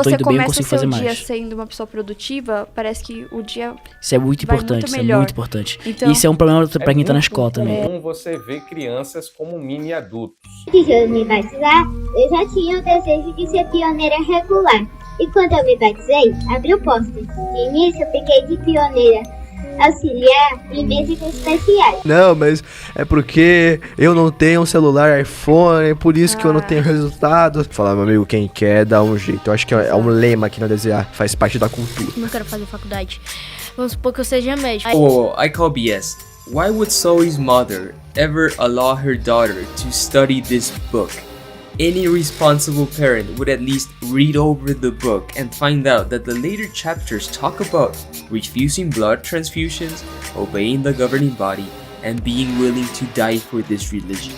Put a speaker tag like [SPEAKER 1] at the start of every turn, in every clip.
[SPEAKER 1] tô
[SPEAKER 2] você
[SPEAKER 1] indo bem, eu
[SPEAKER 2] começa
[SPEAKER 1] consigo
[SPEAKER 2] seu
[SPEAKER 1] fazer
[SPEAKER 2] dia
[SPEAKER 1] mais.
[SPEAKER 2] sendo uma pessoa produtiva, parece que o dia
[SPEAKER 1] Isso é muito
[SPEAKER 2] vai
[SPEAKER 1] importante,
[SPEAKER 2] muito
[SPEAKER 1] isso é
[SPEAKER 2] melhor.
[SPEAKER 1] muito importante.
[SPEAKER 2] Então,
[SPEAKER 1] Isso é um problema pra quem tá na
[SPEAKER 3] muito
[SPEAKER 1] escola também.
[SPEAKER 3] comum você ver crianças como mini adultos.
[SPEAKER 4] Antes de eu me batizar, eu já tinha o desejo de ser pioneira regular. E quando eu me batizei, abri o pôster. No início, eu fiquei de pioneira auxiliar em meses especiais.
[SPEAKER 5] Não, mas é porque eu não tenho um celular iPhone, é por isso que eu não tenho resultado. Falar, meu amigo, quem quer dá um jeito. Eu acho que é um lema aqui na DZA, faz parte da cultura.
[SPEAKER 6] Não quero fazer faculdade. Vamos supor que eu seja médico.
[SPEAKER 7] Oh, I call BS. Why would Zoe's mother ever allow her daughter to study this book? Any responsible parent would at least read over the book and find out that the later chapters talk about refusing blood transfusions, obeying the governing body, and being willing to die for this religion.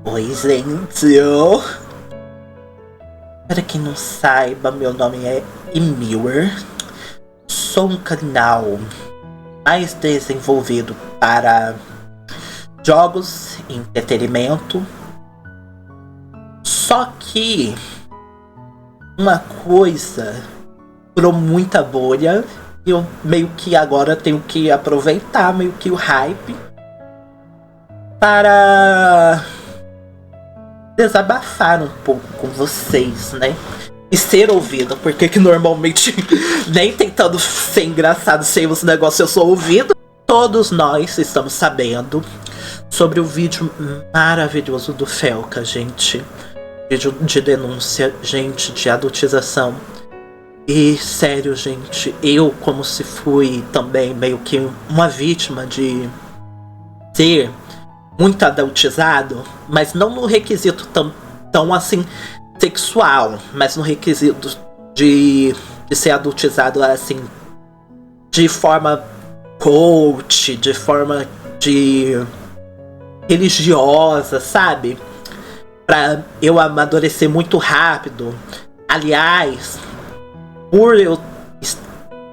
[SPEAKER 8] Oi, gente. Para quem não saiba, meu nome é Emir. Sou um canal mais desenvolvido para jogos e entretenimento. Só que uma coisa furou muita bolha e eu meio que agora tenho que aproveitar meio que o hype para desabafar um pouco com vocês, né? E ser ouvido, porque que normalmente nem tentando ser engraçado sem os negócios eu sou ouvido. Todos nós estamos sabendo sobre o vídeo maravilhoso do Felca, gente. Vídeo de denúncia, gente, de adultização. E sério, gente, eu como se fui também meio que uma vítima de ser muito adultizado, mas não no requisito tão assim sexual, mas no requisito de ser adultizado assim de forma coach, de forma de religiosa, sabe? Pra eu amadurecer muito rápido. Aliás, por eu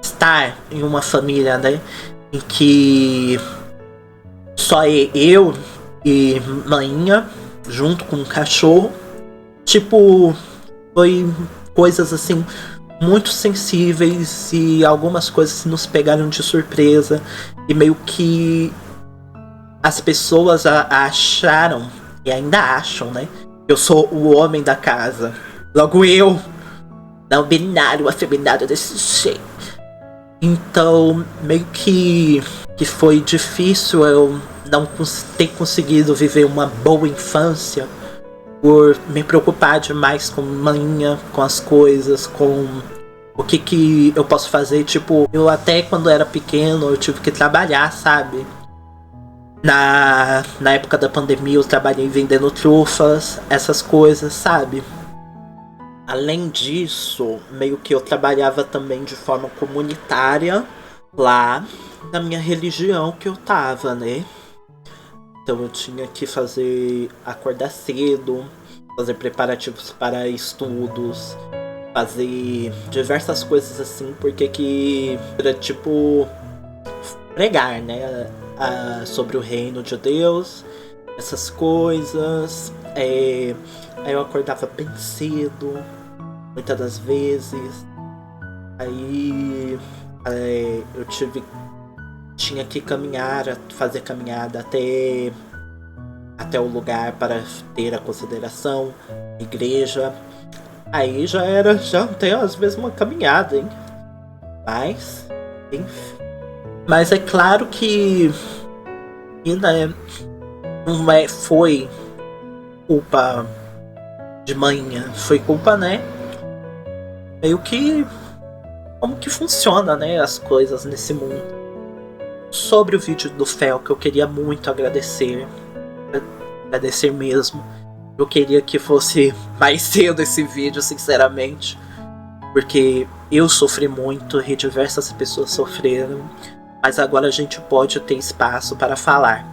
[SPEAKER 8] estar em uma família, né, em que só eu e mainha, junto com um cachorro, tipo, foi coisas assim muito sensíveis e algumas coisas nos pegaram de surpresa e meio que as pessoas acharam e ainda acham, né? Eu sou o homem da casa. Logo eu, não binário, afeminado desse jeito. Então, meio que foi difícil eu não ter conseguido viver uma boa infância por me preocupar demais com manhã, com as coisas, com o que eu posso fazer. Tipo, eu até quando era pequeno eu tive que trabalhar, sabe? Na época da pandemia eu trabalhei vendendo trufas, essas coisas, sabe? Além disso, meio que eu trabalhava também de forma comunitária lá na minha religião que eu tava, né? Então eu tinha que acordar cedo, fazer preparativos para estudos, fazer diversas coisas assim, porque que era tipo pregar, né? Sobre o reino de Deus, essas coisas. Aí eu acordava bem cedo, muitas das vezes. Aí eu tinha que fazer caminhada até o lugar para ter a consideração, igreja. Aí já tem às vezes uma caminhada, hein? Mas, enfim. Mas é claro que né, não foi culpa de manhã, foi culpa, né? Meio que como que funciona, né, as coisas nesse mundo. Sobre o vídeo do Felca, eu queria muito agradecer mesmo. Eu queria que fosse mais cedo esse vídeo, sinceramente, porque eu sofri muito e diversas pessoas sofreram. Mas agora a gente pode ter espaço para falar.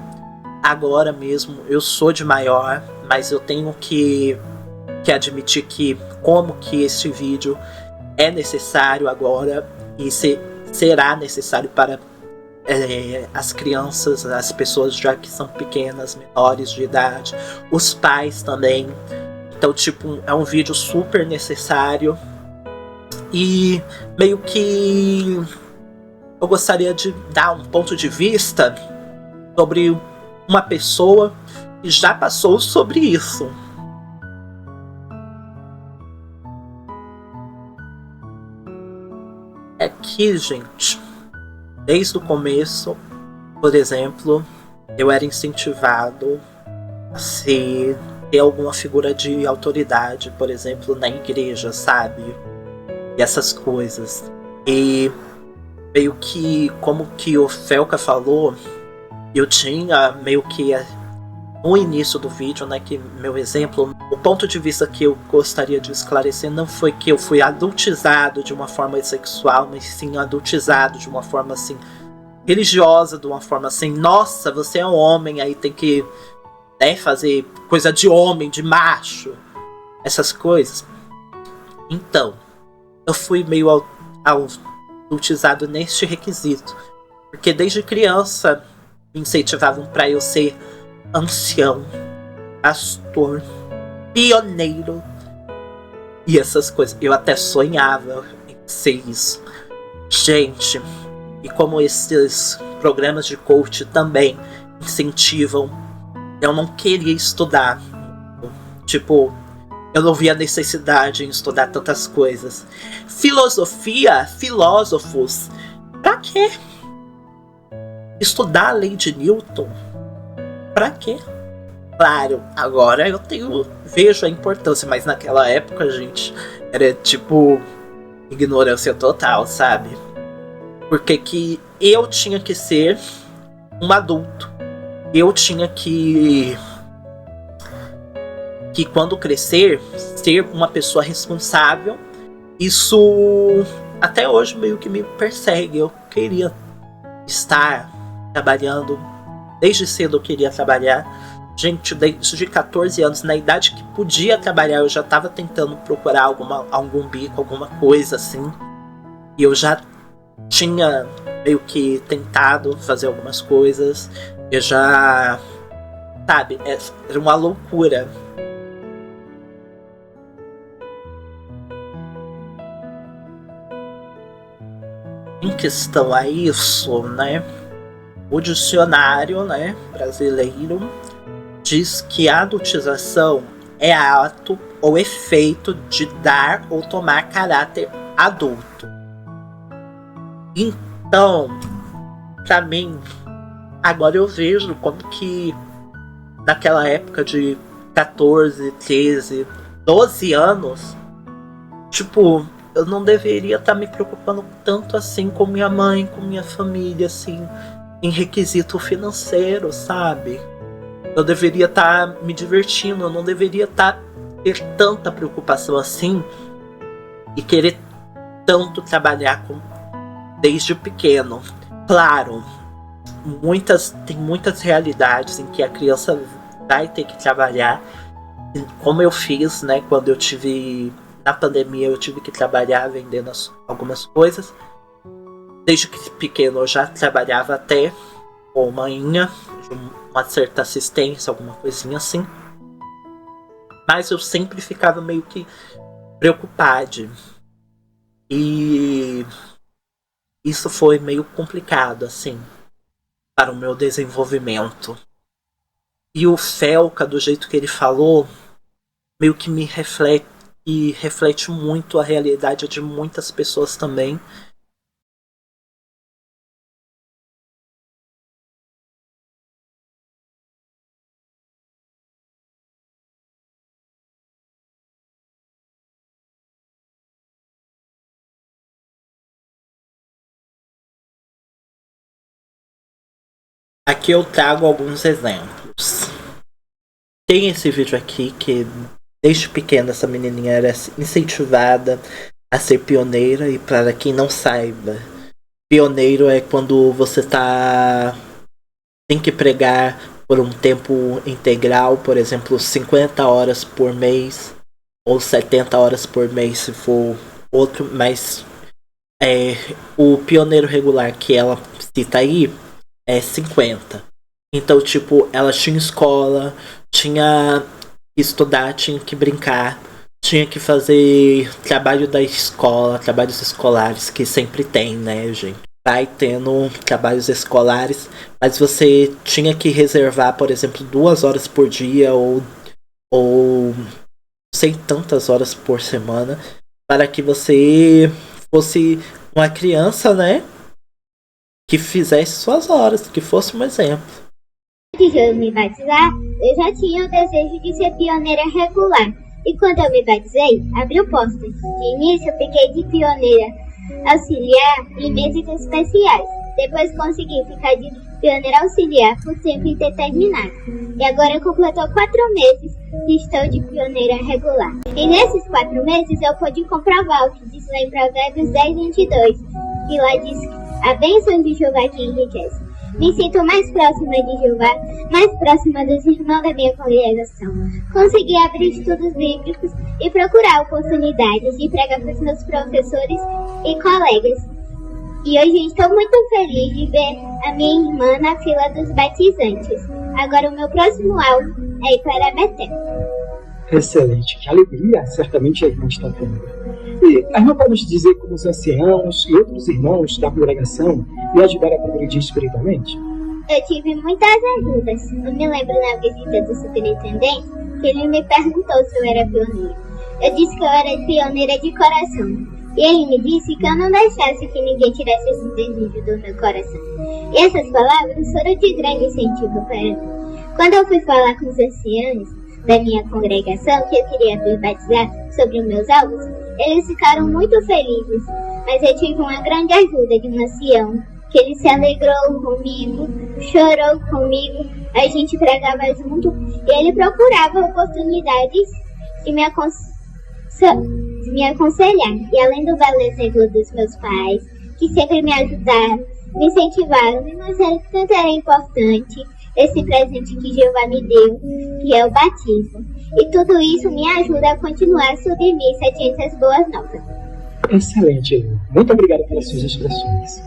[SPEAKER 8] Agora mesmo eu sou de maior, mas eu tenho que admitir que como que este vídeo é necessário agora e será necessário para as crianças, as pessoas já que são pequenas, menores de idade, os pais também. Então, tipo, é um vídeo super necessário. E meio que eu gostaria de dar um ponto de vista sobre uma pessoa que já passou sobre isso. É que, gente, desde o começo, por exemplo, eu era incentivado a ter alguma figura de autoridade, por exemplo, na igreja, sabe? E essas coisas. E meio que, como que o Felca falou, eu tinha meio que no início do vídeo, né, que meu exemplo, o ponto de vista que eu gostaria de esclarecer não foi que eu fui adultizado de uma forma sexual, mas sim adultizado de uma forma assim religiosa, de uma forma assim, nossa, você é um homem, aí tem que, né, fazer coisa de homem, de macho, essas coisas. Então, eu fui meio adultizado neste requisito, porque desde criança me incentivavam para eu ser ancião, pastor, pioneiro e essas coisas. Eu até sonhava em ser isso. Gente, e como esses programas de coach também incentivam, eu não queria estudar. Tipo, eu não via necessidade em estudar tantas coisas. Filosofia, filósofos, pra quê? Estudar a lei de Newton? Pra quê? Claro, agora eu vejo a importância, mas naquela época, gente, era tipo ignorância total, sabe? Porque que eu tinha que ser um adulto. Eu tinha que quando crescer, ser uma pessoa responsável. Isso até hoje meio que me persegue. Eu queria estar trabalhando. Desde cedo eu queria trabalhar. Gente, desde 14 anos, na idade que podia trabalhar, eu já estava tentando procurar algum bico, alguma coisa assim. E eu já tinha meio que tentado fazer algumas coisas. Eu já... Sabe, era uma loucura. Em questão a isso, né? O dicionário, né, brasileiro diz que a adultização é ato ou efeito de dar ou tomar caráter adulto. Então, pra mim, agora eu vejo como que naquela época de 14, 13, 12 anos, tipo, eu não deveria estar me preocupando tanto assim com minha mãe, com minha família, assim, em requisito financeiro, sabe? Eu deveria estar me divertindo, eu não deveria ter tanta preocupação assim e querer tanto trabalhar desde pequeno. Claro, tem muitas realidades em que a criança vai ter que trabalhar, como eu fiz, né, quando eu tive... Na pandemia eu tive que trabalhar vendendo algumas coisas. Desde que pequeno eu já trabalhava até com manhinha, uma certa assistência, alguma coisinha assim. Mas eu sempre ficava meio que preocupado. E isso foi meio complicado, assim, para o meu desenvolvimento. E o Felca, do jeito que ele falou, meio que me reflete. E reflete muito a realidade de muitas pessoas também. Aqui eu trago alguns exemplos. Tem esse vídeo aqui que desde pequena essa menininha era incentivada a ser pioneira. E para quem não saiba, pioneiro é quando você tem que pregar por um tempo integral, por exemplo, 50 horas por mês ou 70 horas por mês se for outro, mas o pioneiro regular que ela cita aí é 50. Então, tipo, ela tinha escola, tinha que estudar, tinha que brincar, tinha que fazer trabalho da escola, trabalhos escolares, que sempre tem, né, gente? Vai tendo trabalhos escolares, mas você tinha que reservar, por exemplo, 2 horas por dia ou sei tantas horas por semana para que você fosse uma criança, né, que fizesse suas horas, que fosse um exemplo.
[SPEAKER 4] Antes de eu me batizar, eu já tinha o desejo de ser pioneira regular. E quando eu me batizei, abri o pôster. De início, eu fiquei de pioneira auxiliar em meses especiais. Depois consegui ficar de pioneira auxiliar por tempo indeterminado. E agora completou 4 meses que estou de pioneira regular. E nesses 4 meses eu pude comprovar o que diz lá em Provérbios 10:22, que lá diz que a bênção de Jeová que enriquece. Me sinto mais próxima de Jeová, mais próxima dos irmãos da minha congregação. Consegui abrir estudos bíblicos e procurar oportunidades de pregar para os meus professores e colegas. E hoje estou muito feliz de ver a minha irmã na fila dos batizantes. Agora o meu próximo alvo é ir para Betel.
[SPEAKER 1] Excelente, que alegria certamente a irmã está tendo. E a irmã pode nos dizer como os anciãos e outros irmãos da congregação lhe ajudaram a progredir espiritualmente?
[SPEAKER 4] Eu tive muitas ajudas. Eu me lembro na visita do superintendente que ele me perguntou se eu era pioneira. Eu disse que eu era pioneira de coração. E ele me disse que eu não deixasse que ninguém tirasse esse desejo do meu coração. E essas palavras foram de grande incentivo para mim. Quando eu fui falar com os anciãos da minha congregação que eu queria me batizar sobre os meus alvos, eles ficaram muito felizes. Mas eu tive uma grande ajuda de um ancião, que ele se alegrou comigo, chorou comigo, a gente pregava junto e ele procurava oportunidades de me aconselhar. E além do belo exemplo dos meus pais, que sempre me ajudaram, me incentivaram, me mostraram que tanto era importante esse presente que Jeová me deu, que é o batismo. E tudo isso me ajuda a continuar submissa diante das boas novas.
[SPEAKER 1] Excelente, irmã. Muito obrigado pelas suas expressões.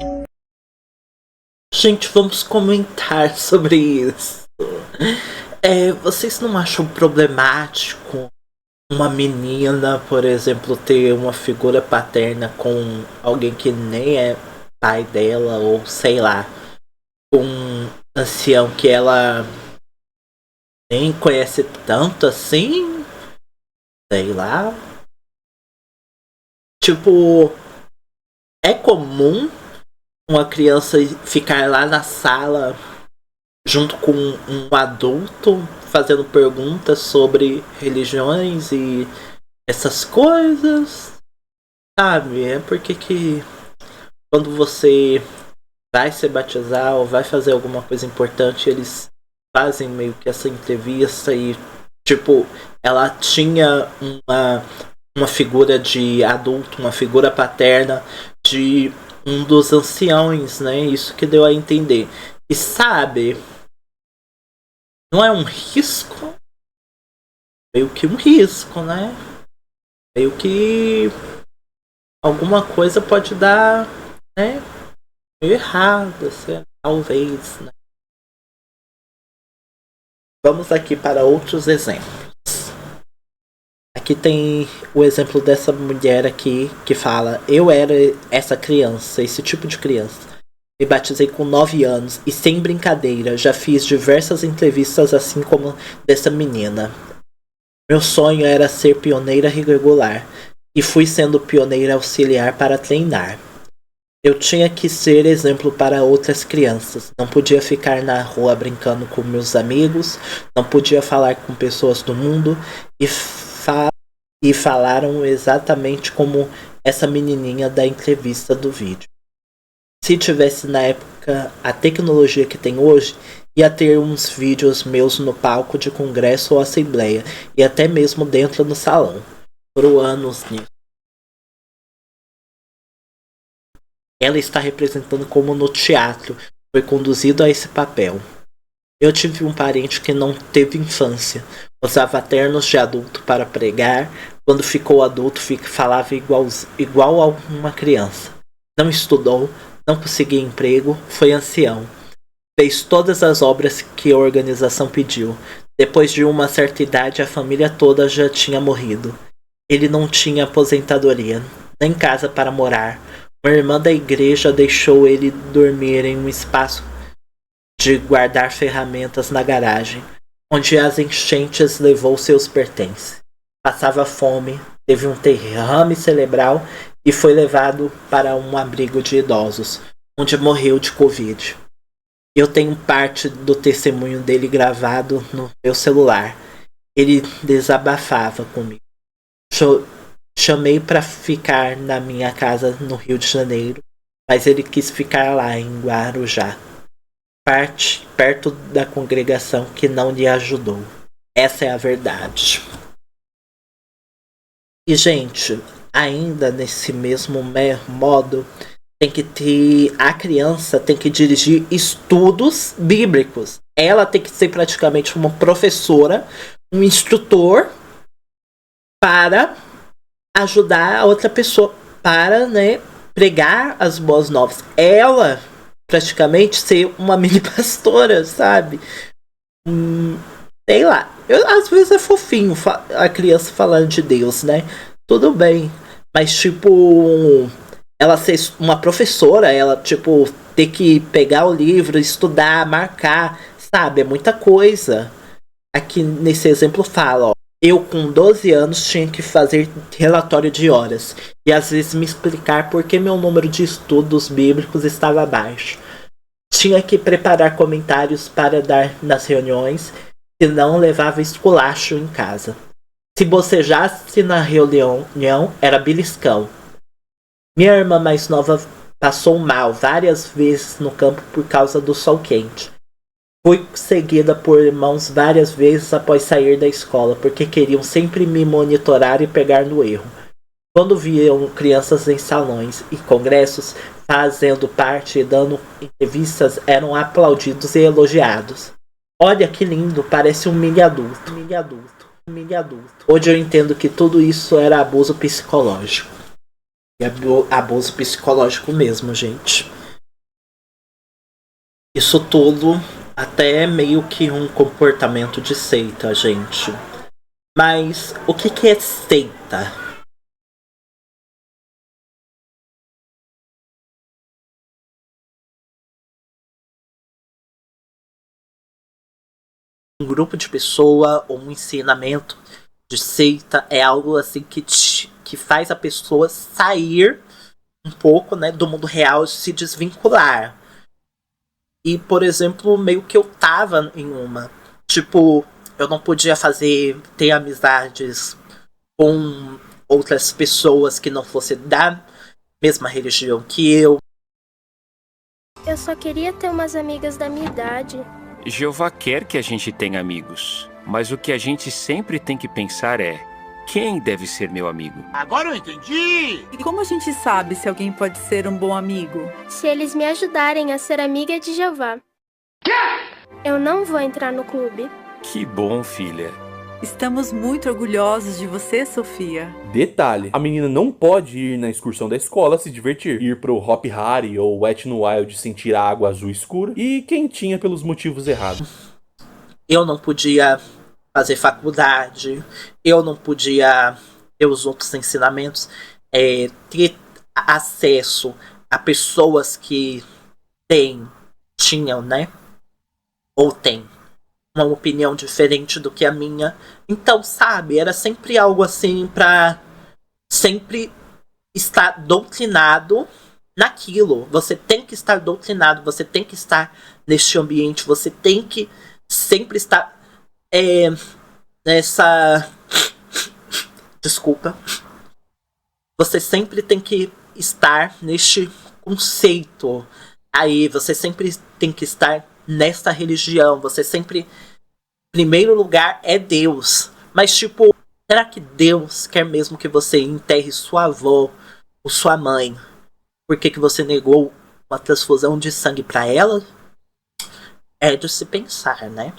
[SPEAKER 8] Gente, vamos comentar sobre isso. Vocês não acham problemático uma menina, por exemplo, ter uma figura paterna com alguém que nem é pai dela, ou sei lá, um ancião que ela nem conhece tanto assim? Sei lá. Tipo, é comum uma criança ficar lá na sala junto com um adulto fazendo perguntas sobre religiões e essas coisas, sabe? É porque que quando você vai se batizar ou vai fazer alguma coisa importante, eles fazem meio que essa entrevista e, tipo, ela tinha uma figura de adulto, uma figura paterna de um dos anciões, né? Isso que deu a entender. E sabe, não é um risco? Meio que um risco, né? Meio que alguma coisa pode dar, né? Meio errado, assim, talvez, né? Vamos aqui para outros exemplos. Aqui tem o exemplo dessa mulher aqui que fala: eu era essa criança, esse tipo de criança. Me batizei com 9 anos e, sem brincadeira, já fiz diversas entrevistas assim como dessa menina. Meu sonho era ser pioneira regular e fui sendo pioneira auxiliar para treinar. Eu tinha que ser exemplo para outras crianças. Não podia ficar na rua brincando com meus amigos, não podia falar com pessoas do mundo e falaram exatamente como essa menininha da entrevista do vídeo. Se tivesse na época a tecnologia que tem hoje, ia ter uns vídeos meus no palco de congresso ou assembleia, e até mesmo dentro do salão. Foram anos nisso. Ela está representando como no teatro, foi conduzido a esse papel. Eu tive um parente que não teve infância, usava ternos de adulto para pregar, quando ficou adulto falava igual a uma criança. Não estudou, não conseguia emprego, foi ancião. Fez todas as obras que a organização pediu. Depois de uma certa idade, a família toda já tinha morrido. Ele não tinha aposentadoria, nem casa para morar. Uma irmã da igreja deixou ele dormir em um espaço de guardar ferramentas na garagem, onde as enchentes levou seus pertences. Passava fome, teve um derrame cerebral e foi levado para um abrigo de idosos, onde morreu de Covid. Eu tenho parte do testemunho dele gravado no meu celular. Ele desabafava comigo. Chamei para ficar na minha casa no Rio de Janeiro, mas ele quis ficar lá em Guarujá, perto da congregação que não lhe ajudou. Essa é a verdade. E, gente, ainda nesse mesmo modo, tem que ter. A criança tem que dirigir estudos bíblicos. Ela tem que ser praticamente uma professora, um instrutor para ajudar a outra pessoa, para, né, pregar as boas novas. Ela praticamente ser uma mini pastora, sabe? Sei lá. Às vezes é fofinho a criança falando de Deus, né? Tudo bem. Mas, tipo, ela ser uma professora, ela, tipo, ter que pegar o livro, estudar, marcar, sabe? É muita coisa. Aqui nesse exemplo fala, ó. Eu, com 12 anos, tinha que fazer relatório de horas. E às vezes me explicar por que meu número de estudos bíblicos estava baixo. Tinha que preparar comentários para dar nas reuniões, senão levava esculacho em casa. Se bocejasse na reunião, era beliscão. Minha irmã mais nova passou mal várias vezes no campo por causa do sol quente. Fui seguida por irmãos várias vezes após sair da escola, porque queriam sempre me monitorar e pegar no erro. Quando viam crianças em salões e congressos fazendo parte e dando entrevistas, eram aplaudidos e elogiados. Olha que lindo, parece um mini adulto. Hoje eu entendo que tudo isso era abuso psicológico. E abuso psicológico mesmo, gente. Isso tudo até é meio que um comportamento de seita, gente. Mas o que é seita? Um grupo de pessoa ou um ensinamento de seita é algo assim que faz a pessoa sair um pouco, né, do mundo real e se desvincular. E, por exemplo, meio que eu tava em uma. Tipo, eu não podia ter amizades com outras pessoas que não fossem da mesma religião que eu.
[SPEAKER 6] Eu só queria ter umas amigas da minha idade.
[SPEAKER 9] Jeová quer que a gente tenha amigos, mas o que a gente sempre tem que pensar é: quem deve ser meu amigo?
[SPEAKER 10] Agora eu entendi!
[SPEAKER 11] E como a gente sabe se alguém pode ser um bom amigo?
[SPEAKER 6] Se eles me ajudarem a ser amiga de Jeová. Eu não vou entrar no clube.
[SPEAKER 9] Que bom, filha.
[SPEAKER 11] Estamos muito orgulhosos de você, Sofia.
[SPEAKER 12] Detalhe, a menina não pode ir na excursão da escola se divertir, ir pro Hop Hari ou Wet n Wild sentir a água azul escura e quentinha pelos motivos errados.
[SPEAKER 8] Eu não podia fazer faculdade, eu não podia ter os outros ensinamentos, ter acesso a pessoas que tinham, né? Ou tem uma opinião diferente do que a minha. Então, sabe, era sempre algo assim pra sempre estar doutrinado naquilo. Você tem que estar doutrinado, você tem que estar neste ambiente, você tem que sempre estar nessa... Desculpa. Você sempre tem que estar neste conceito. Aí, você sempre tem que estar nesta religião. Você sempre... Primeiro lugar é Deus. Mas, tipo, será que Deus quer mesmo que você enterre sua avó ou sua mãe? Por que você negou uma transfusão de sangue pra ela? É de se pensar, né?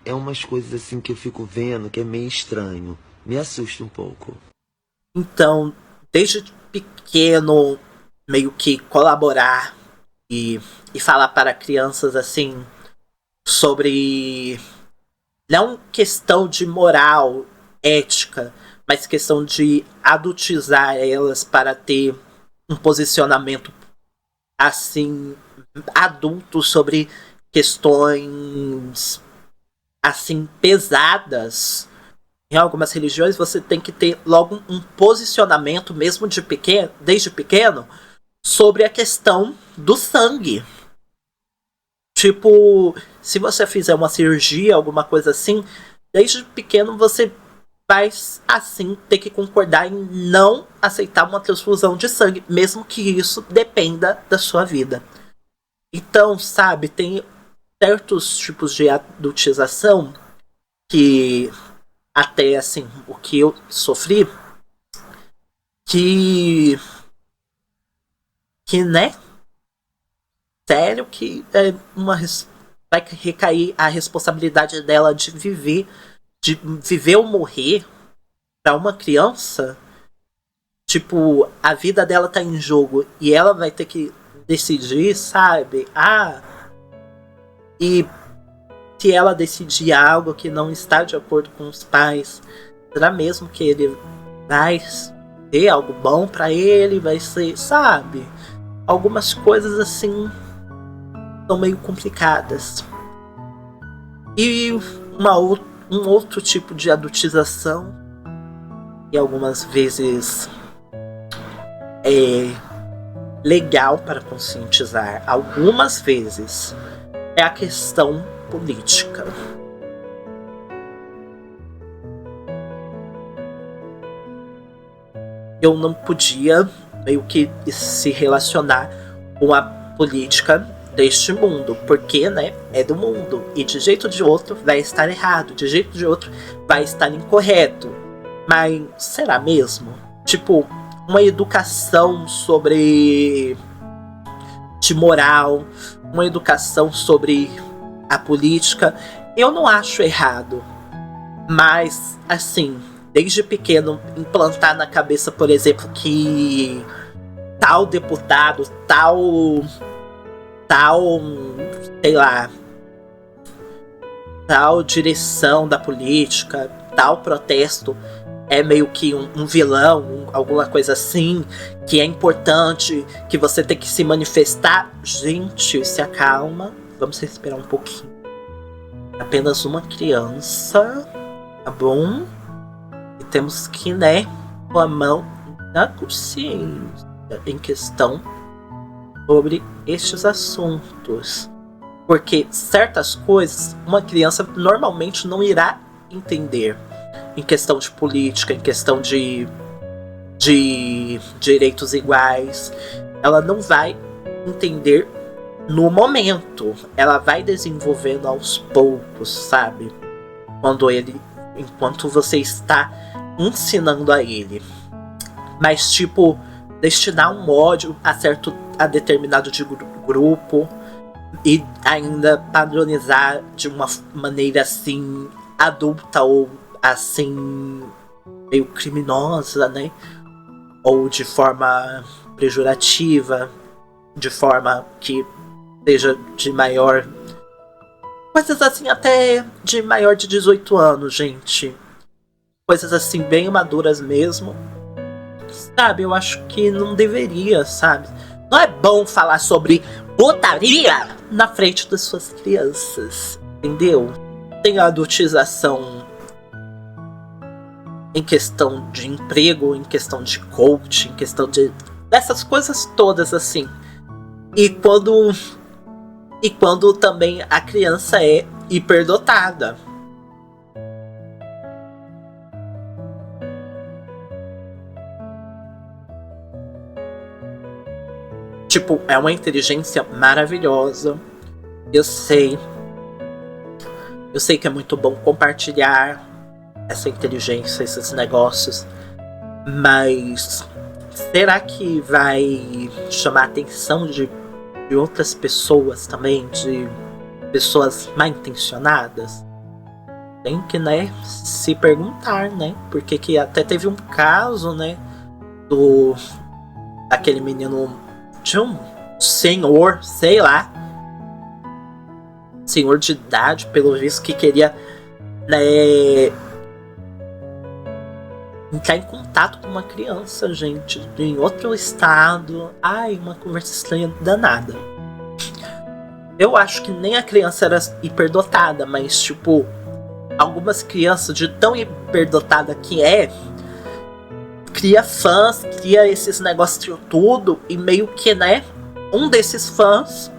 [SPEAKER 13] É umas coisas assim que eu fico vendo que é meio estranho. Me assusta um pouco.
[SPEAKER 8] Então, desde pequeno, meio que colaborar e falar para crianças assim sobre não questão de moral, ética, mas questão de adultizar elas para ter um posicionamento assim adulto sobre questões assim pesadas. Em algumas religiões você tem que ter logo um posicionamento mesmo desde pequeno sobre a questão do sangue. Tipo, se você fizer uma cirurgia, alguma coisa assim, desde pequeno você vai, assim, ter que concordar em não aceitar uma transfusão de sangue, mesmo que isso dependa da sua vida. Então, sabe, tem certos tipos de adultização que, até assim, o que eu sofri, que né, sério que é vai recair a responsabilidade dela de viver ou morrer para uma criança. Tipo, a vida dela tá em jogo e ela vai ter que decidir, sabe? E se ela decidir algo que não está de acordo com os pais, será mesmo que ele vai ter algo bom para ele? Vai ser, sabe? Algumas coisas assim são meio complicadas. E um outro tipo de adultização, e algumas vezes é legal para conscientizar, algumas vezes é a questão política. Eu não podia meio que se relacionar com a política deste mundo, porque, né, é do mundo, e de jeito ou de outro vai estar errado, de jeito ou de outro vai estar incorreto. Mas será mesmo? Tipo, uma educação sobre de moral, uma educação sobre a política, eu não acho errado. Mas, assim, desde pequeno, implantar na cabeça, por exemplo, que tal deputado, tal, sei lá, tal direção da política, tal protesto é meio que um vilão, alguma coisa assim, que é importante, que você tem que se manifestar. Gente, se acalma, vamos respirar um pouquinho. Apenas uma criança, tá bom? E temos que, né, com a mão na consciência em questão sobre estes assuntos. Porque certas coisas uma criança normalmente não irá entender. Em questão de política, em questão de direitos iguais, ela não vai entender no momento. Ela vai desenvolvendo aos poucos, sabe? Enquanto você está ensinando a ele. Mas, tipo, destinar um ódio a determinado grupo e ainda padronizar de uma maneira assim adulta ou assim meio criminosa, né? Ou de forma pejorativa, de forma que seja de maior, coisas assim até de maior de 18 anos, gente. Coisas assim bem maduras mesmo. Sabe, eu acho que não deveria, sabe? Não é bom falar sobre putaria na frente das suas crianças, entendeu? Tem a adultização em questão de emprego, em questão de coach, em questão de dessas coisas todas assim. E quando também a criança é hiperdotada. Tipo, é uma inteligência maravilhosa. Eu sei que é muito bom compartilhar essa inteligência, esses negócios, mas será que vai chamar a atenção de outras pessoas também, de pessoas mal intencionadas? Tem que, né, se perguntar, né, porque que até teve um caso, né, daquele menino, de um senhor, sei lá, senhor de idade, pelo visto, que queria né, entrar em contato com uma criança, gente, em outro estado. Ai, uma conversa estranha danada. Eu acho que nem a criança era hiperdotada, mas, tipo, algumas crianças de tão hiperdotada que cria fãs, cria esses negócios tudo, e meio que, né, um desses fãs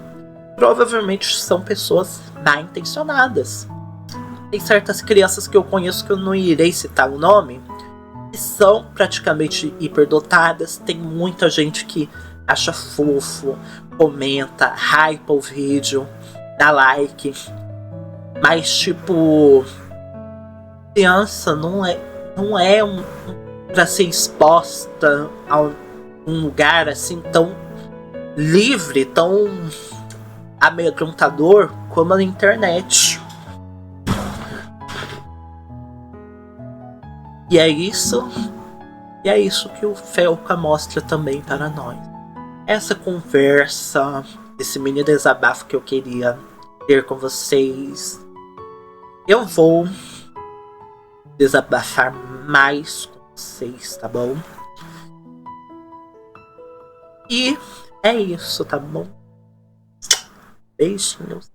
[SPEAKER 8] provavelmente são pessoas mal intencionadas. Tem certas crianças que eu conheço, que eu não irei citar o nome, que são praticamente hiperdotadas. Tem muita gente que acha fofo, comenta, hypa o vídeo, dá like. Mas, tipo, criança não é pra ser exposta a um lugar assim tão livre, tão amedrontador como na internet. E é isso que o Felca mostra também para nós. Essa conversa, esse mini desabafo que eu queria ter com vocês. Eu vou desabafar mais com vocês, tá bom? E é isso, tá bom? Beijinhos.